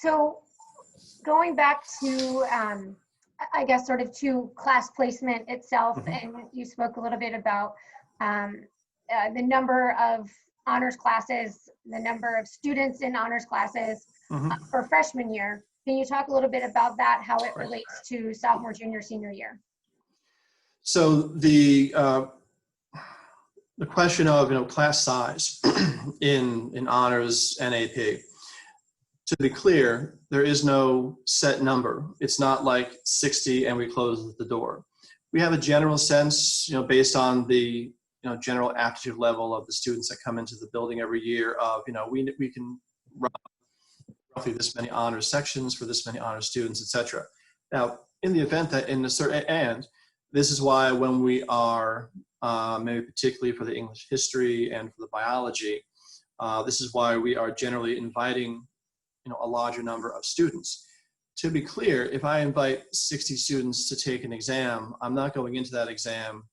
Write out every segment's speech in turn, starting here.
So going back to, I guess, sort of to class placement itself, and you spoke a little bit about the number of honors classes, the number of students in honors classes for freshman year. Can you talk a little bit about that, how it relates to sophomore, junior, senior year? So the question of class size in honors and AP. To be clear, there is no set number. It's not like 60 and we close the door. We have a general sense, based on the general aptitude level of the students that come into the building every year of, we can run roughly this many honors sections for this many honors students, etc. Now, in the event that in a certain, and this is why when we are, maybe particularly for the English history and for the biology, this is why we are generally inviting a larger number of students. To be clear, if I invite 60 students to take an exam, I'm not going into that exam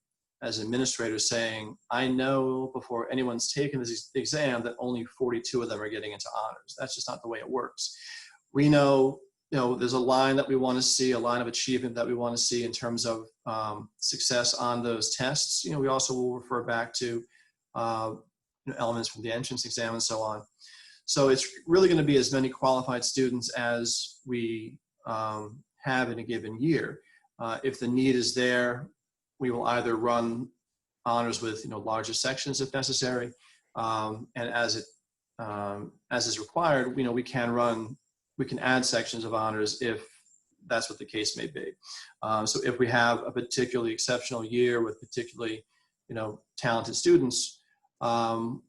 as an administrator saying, I know before anyone's taken this exam that only 42 of them are getting into honors. That's just not the way it works. We know, there's a line that we want to see, a line of achievement that we want to see in terms of success on those tests. We also will refer back to elements from the entrance exam and so on. So it's really going to be as many qualified students as we have in a given year. If the need is there, we will either run honors with larger sections if necessary, and as is required, we can add sections of honors if that's what the case may be. So if we have a particularly exceptional year with particularly talented students,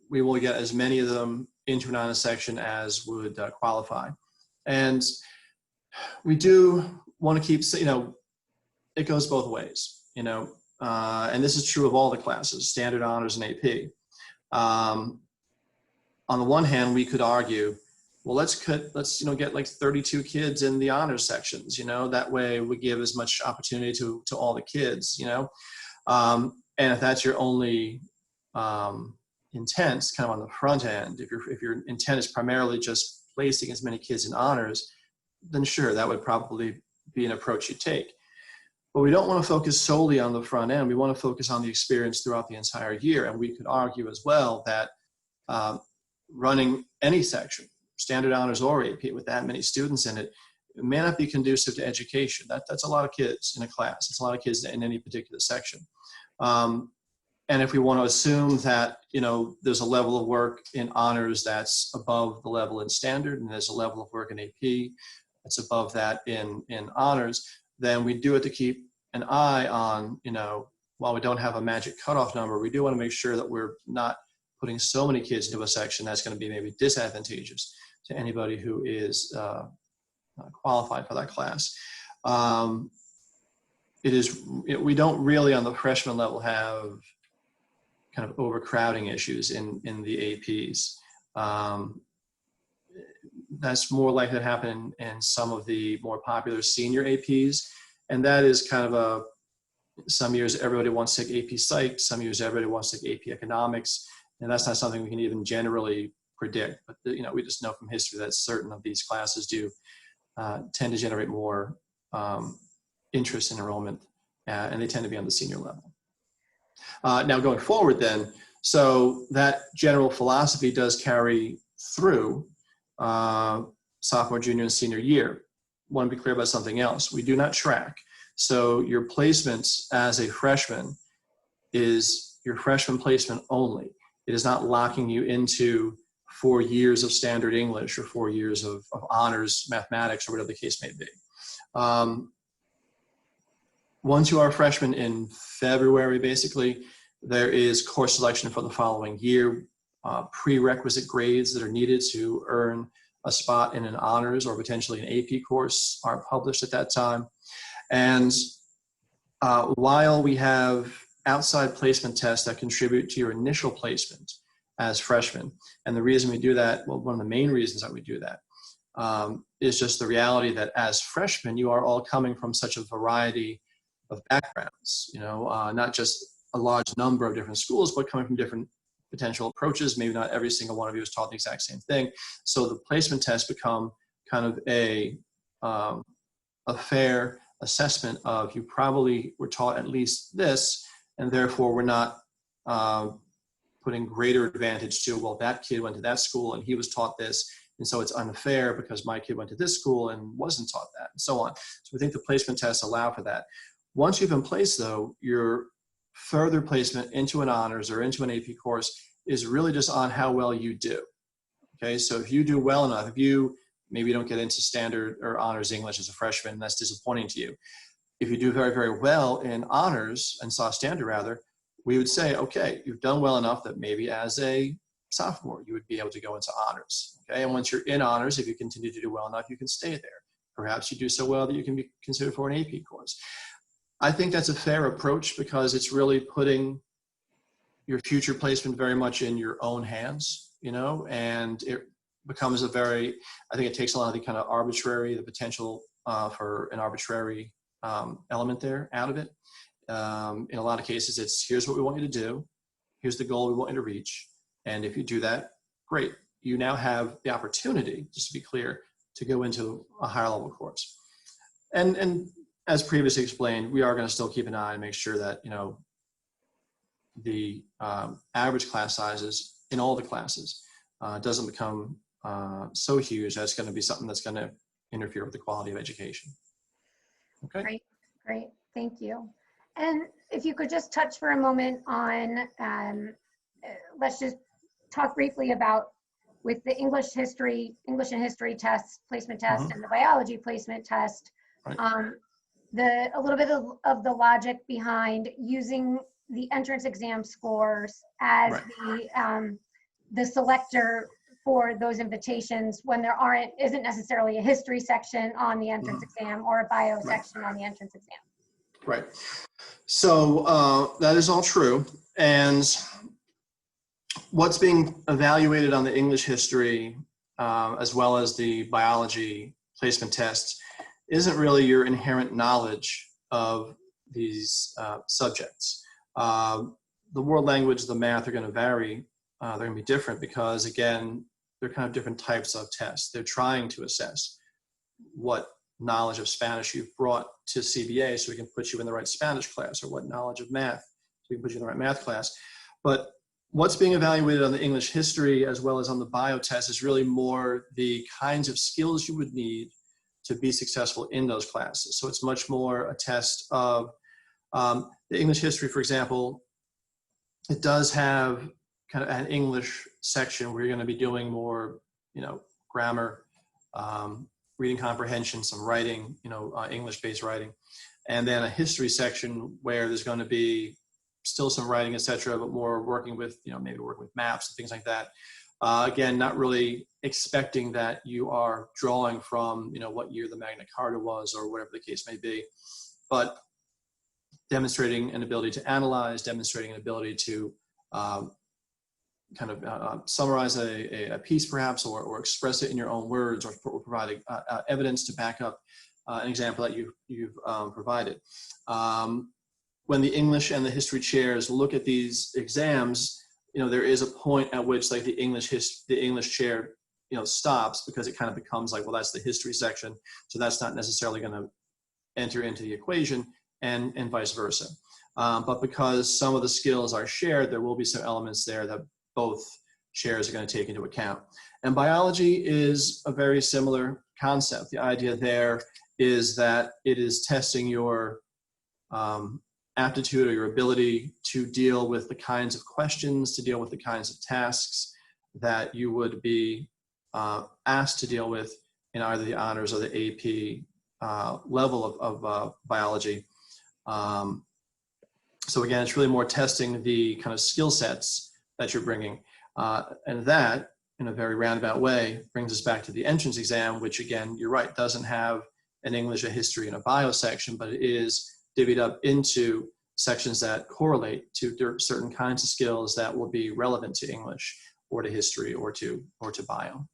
we will get as many of them into an honors section as would qualify. And we do want to keep, it goes both ways, and this is true of all the classes, standard honors and AP. On the one hand, we could argue, well, let's get like 32 kids in the honors sections, that way we give as much opportunity to all the kids, and if that's your only intent kind of on the front end, if your intent is primarily just placing as many kids in honors, then sure, that would probably be an approach you take. But we don't want to focus solely on the front end. We want to focus on the experience throughout the entire year. And we could argue as well that running any section, standard honors or AP, with that many students in it, it may not be conducive to education. That's a lot of kids in a class. It's a lot of kids in any particular section. And if we want to assume that, there's a level of work in honors that's above the level in standard, and there's a level of work in AP that's above that in honors, then we do it to keep an eye on, while we don't have a magic cutoff number, we do want to make sure that we're not putting so many kids into a section that's going to be maybe disadvantageous to anybody who is qualified for that class. We don't really on the freshman level have kind of overcrowding issues in the APs. That's more likely to happen in some of the more popular senior APs. And that is kind of some years everybody wants to take AP Psych, some years everybody wants to take AP Economics, and that's not something we can even generally predict. But we just know from history that certain of these classes do tend to generate more interest in enrollment, and they tend to be on the senior level. Now going forward then, so that general philosophy does carry through sophomore, junior, and senior year. I want to be clear about something else. We do not track. So your placement as a freshman is your freshman placement only. It is not locking you into 4 years of standard English or 4 years of honors mathematics or whatever the case may be. Once you are a freshman in February, basically, there is course selection for the following year, prerequisite grades that are needed to earn a spot in an honors or potentially an AP course are published at that time. And while we have outside placement tests that contribute to your initial placement as freshmen, and the reason we do that, well, one of the main reasons that we do that is just the reality that as freshmen, you are all coming from such a variety of backgrounds, not just a large number of different schools, but coming from different potential approaches. Maybe not every single one of you is taught the exact same thing. So the placement tests become kind of a fair assessment of you probably were taught at least this, and therefore we're not putting greater advantage to, well, that kid went to that school and he was taught this, and so it's unfair because my kid went to this school and wasn't taught that, and so on. So we think the placement tests allow for that. Once you've been placed, though, your further placement into an honors or into an AP course is really just on how well you do. Okay, so if you do well enough, if you maybe don't get into standard or honors English as a freshman, that's disappointing to you. If you do very, very well in honors and standard rather, we would say, okay, you've done well enough that maybe as a sophomore, you would be able to go into honors. Okay, and once you're in honors, if you continue to do well enough, you can stay there. Perhaps you do so well that you can be considered for an AP course. I think that's a fair approach because it's really putting your future placement very much in your own hands, you know, and it becomes I think it takes a lot of the kind of the potential for an arbitrary element there out of it. In a lot of cases, it's here's what we want you to do, here's the goal we want you to reach, and if you do that, great. You now have the opportunity, just to be clear, to go into a higher level course. And as previously explained, we are going to still keep an eye and make sure that, you know, the average class sizes in all the classes doesn't become so huge that it's going to be something that's going to interfere with the quality of education. Okay. Great, great, thank you. And if you could just touch for a moment on, let's just talk briefly about with the English and history test, placement test, and the biology placement test, right. A little bit of the logic behind using the entrance exam scores as right. the selector for those invitations when there isn't necessarily a history section on the entrance exam or a bio section on the entrance exam. Right. So that is all true. And what's being evaluated on the English history as well as the biology placement tests isn't really your inherent knowledge of these subjects. The world language, the math are going to vary. They're going to be different because, again, they're kind of different types of tests. They're trying to assess what knowledge of Spanish you've brought to CBA so we can put you in the right Spanish class, or what knowledge of math so we can put you in the right math class. But what's being evaluated on the English history as well as on the bio test is really more the kinds of skills you would need to be successful in those classes. So it's much more a test of the English history, for example. It does have kind of an English section where you're going to be doing more, you know, grammar, reading comprehension, some writing, you know, English-based writing, and then a history section where there's going to be still some writing, etc., but more working with, you know, maybe working with maps and things like that. Again, not really expecting that you are drawing from, you know, what year the Magna Carta was or whatever the case may be, but demonstrating an ability to analyze, demonstrating an ability to kind of summarize a piece perhaps, or express it in your own words, or provide evidence to back up an example that you've provided. When the English and the history chairs look at these exams, you know, there is a point at which, like, the English chair, you know, stops, because it kind of becomes like, well, that's the history section, so that's not necessarily going to enter into the equation, and vice versa. But because some of the skills are shared, there will be some elements there that both chairs are going to take into account. And biology is a very similar concept. The idea there is that it is testing your aptitude or your ability to deal with the kinds of questions, to deal with the kinds of tasks that you would be asked to deal with in either the honors or the AP level of biology. So again, it's really more testing the kind of skill sets that you're bringing. And that, in a very roundabout way, brings us back to the entrance exam, which, again, you're right, doesn't have an English, a history, and a bio section, but it is divvied up into sections that correlate to certain kinds of skills that will be relevant to English or to history or to bio.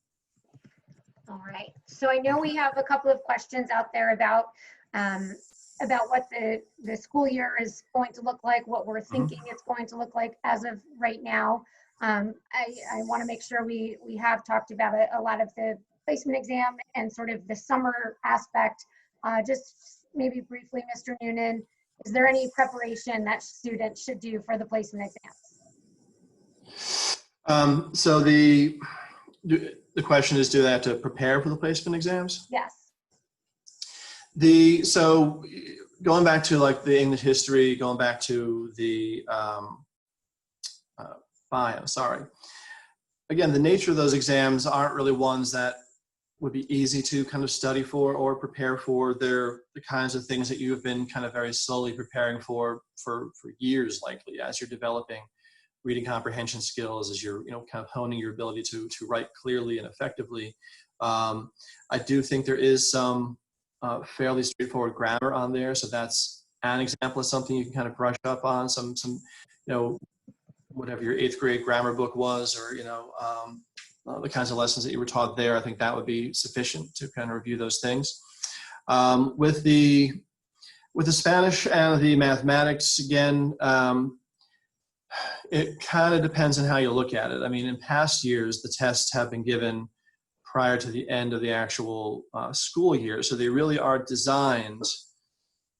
All right. So I know we have a couple of questions out there about what the school year is going to look like, what we're thinking it's going to look like as of right now. I want to make sure we have talked about a lot of the placement exam and sort of the summer aspect. Just maybe briefly, Mr. Nunan, is there any preparation that students should do for the placement exams? So the question is, do they have to prepare for the placement exams? Yes. So going back to like the English history, going back to the bio, sorry. Again, the nature of those exams aren't really ones that would be easy to kind of study for or prepare for. They're the kinds of things that you've been kind of very slowly preparing for years, likely, as you're developing reading comprehension skills, as you're kind of honing your ability to write clearly and effectively. I do think there is some fairly straightforward grammar on there, so that's an example of something you can kind of brush up on. Some whatever your 8th grade grammar book was, or the kinds of lessons that you were taught there. I think that would be sufficient to kind of review those things. With the Spanish and the mathematics, again, it kind of depends on how you look at it. I mean, in past years, the tests have been given prior to the end of the actual school year, so they really are designed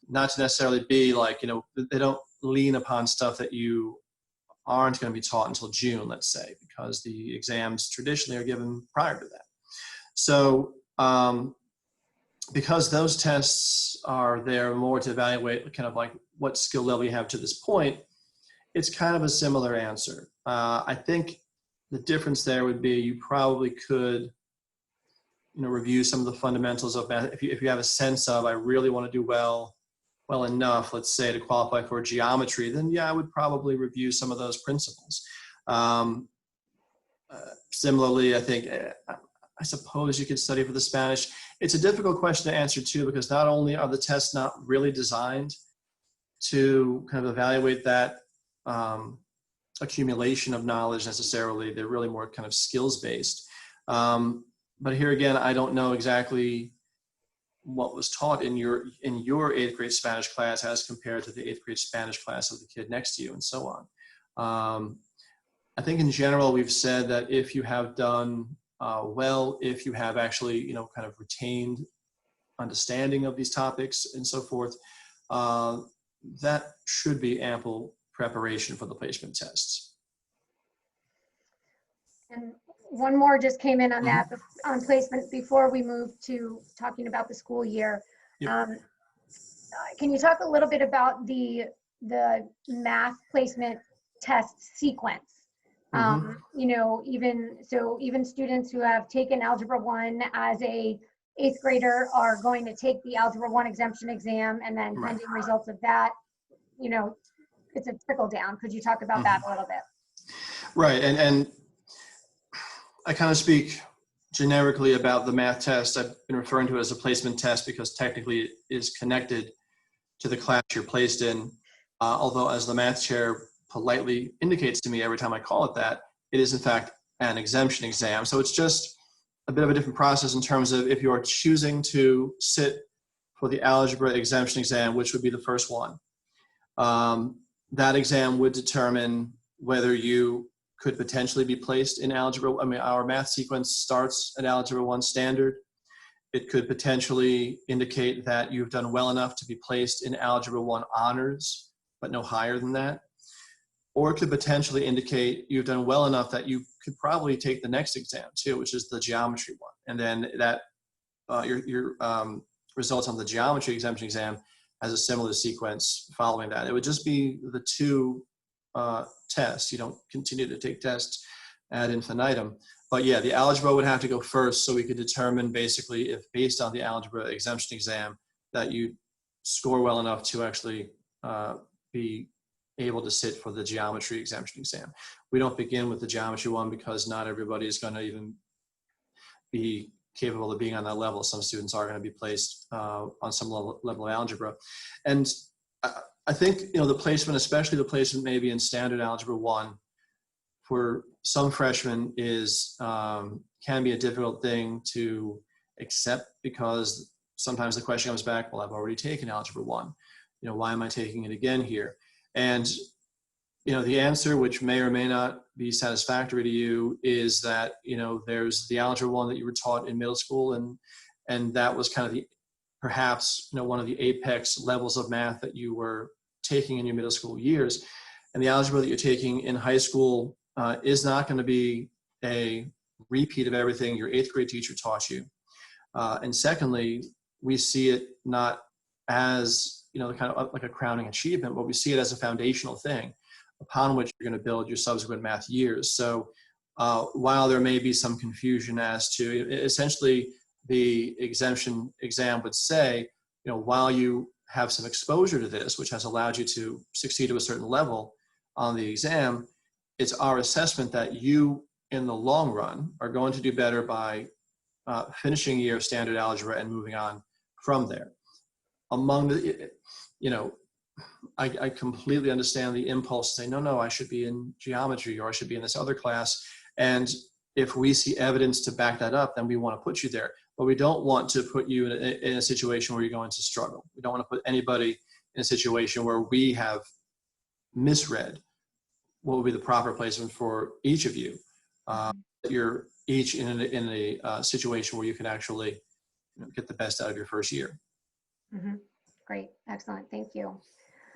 not to necessarily be like, they don't lean upon stuff that you aren't going to be taught until June, let's say, because the exams traditionally are given prior to that. So because those tests are there more to evaluate kind of like what skill level you have to this point, it's kind of a similar answer. I think the difference there would be you probably could review some of the fundamentals of math. If you have a sense of, I really want to do well enough, let's say, to qualify for geometry, then yeah, I would probably review some of those principles. Similarly, I think, I suppose you could study for the Spanish. It's a difficult question to answer too, because not only are the tests not really designed to kind of evaluate that accumulation of knowledge necessarily, they're really more kind of skills based. But here again, I don't know exactly what was taught in your 8th grade Spanish class as compared to the 8th grade Spanish class of the kid next to you, and so on. I think in general, we've said that if you have done well, if you have actually, kind of retained understanding of these topics and so forth, that should be ample preparation for the placement tests. And one more just came in on that, on placement, before we move to talking about the school year. Yep. Can you talk a little bit about the math placement test sequence? Even students who have taken Algebra 1 as a 8th grader are going to take the Algebra 1 exemption exam, and then pending results of that, it's a trickle down. Could you talk about that a little bit? Right, and I kind of speak generically about the math test. I've been referring to it as a placement test because technically it is connected to the class you're placed in. Although, as the math chair politely indicates to me every time I call it that, it is in fact an exemption exam. So it's just a bit of a different process in terms of if you are choosing to sit for the algebra exemption exam, which would be the first one. That exam would determine whether you could potentially be placed in algebra. I mean, our math sequence starts at Algebra 1 standard. It could potentially indicate that you've done well enough to be placed in Algebra 1 honors, but no higher than that. Or it could potentially indicate you've done well enough that you could probably take the next exam too, which is the geometry one. And then that your results on the geometry exemption exam has a similar sequence following that. It would just be the 2 tests. You don't continue to take tests ad infinitum. But yeah, the algebra would have to go first, so we could determine basically if, based on the algebra exemption exam, that you score well enough to actually be able to sit for the geometry exemption exam. We don't begin with the geometry one because not everybody is going to even be capable of being on that level. Some students are going to be placed on some level of algebra. And I think, the placement, especially the placement maybe in standard Algebra 1, for some freshmen is can be a difficult thing to accept, because sometimes the question comes back, well, I've already taken Algebra 1. Why am I taking it again here? And The answer, which may or may not be satisfactory to you, is that, there's the algebra 1 that you were taught in middle school, and that was kind of perhaps, one of the apex levels of math that you were taking in your middle school years. And the algebra that you're taking in high school is not going to be a repeat of everything your 8th grade teacher taught you. And secondly, we see it not as, kind of like a crowning achievement, but we see it as a foundational thing upon which you're going to build your subsequent math years. So while there may be some confusion as to, essentially the exemption exam would say, while you have some exposure to this, which has allowed you to succeed to a certain level on the exam, it's our assessment that you, in the long run, are going to do better by finishing a year of standard algebra and moving on from there. Among the, I completely understand the impulse to say, no, I should be in geometry, or I should be in this other class. And if we see evidence to back that up, then we want to put you there. But we don't want to put you in a situation where you're going to struggle. We don't want to put anybody in a situation where we have misread what would be the proper placement for each of you. You're each in a situation where you can actually get the best out of your first year. Great. Excellent. Thank you.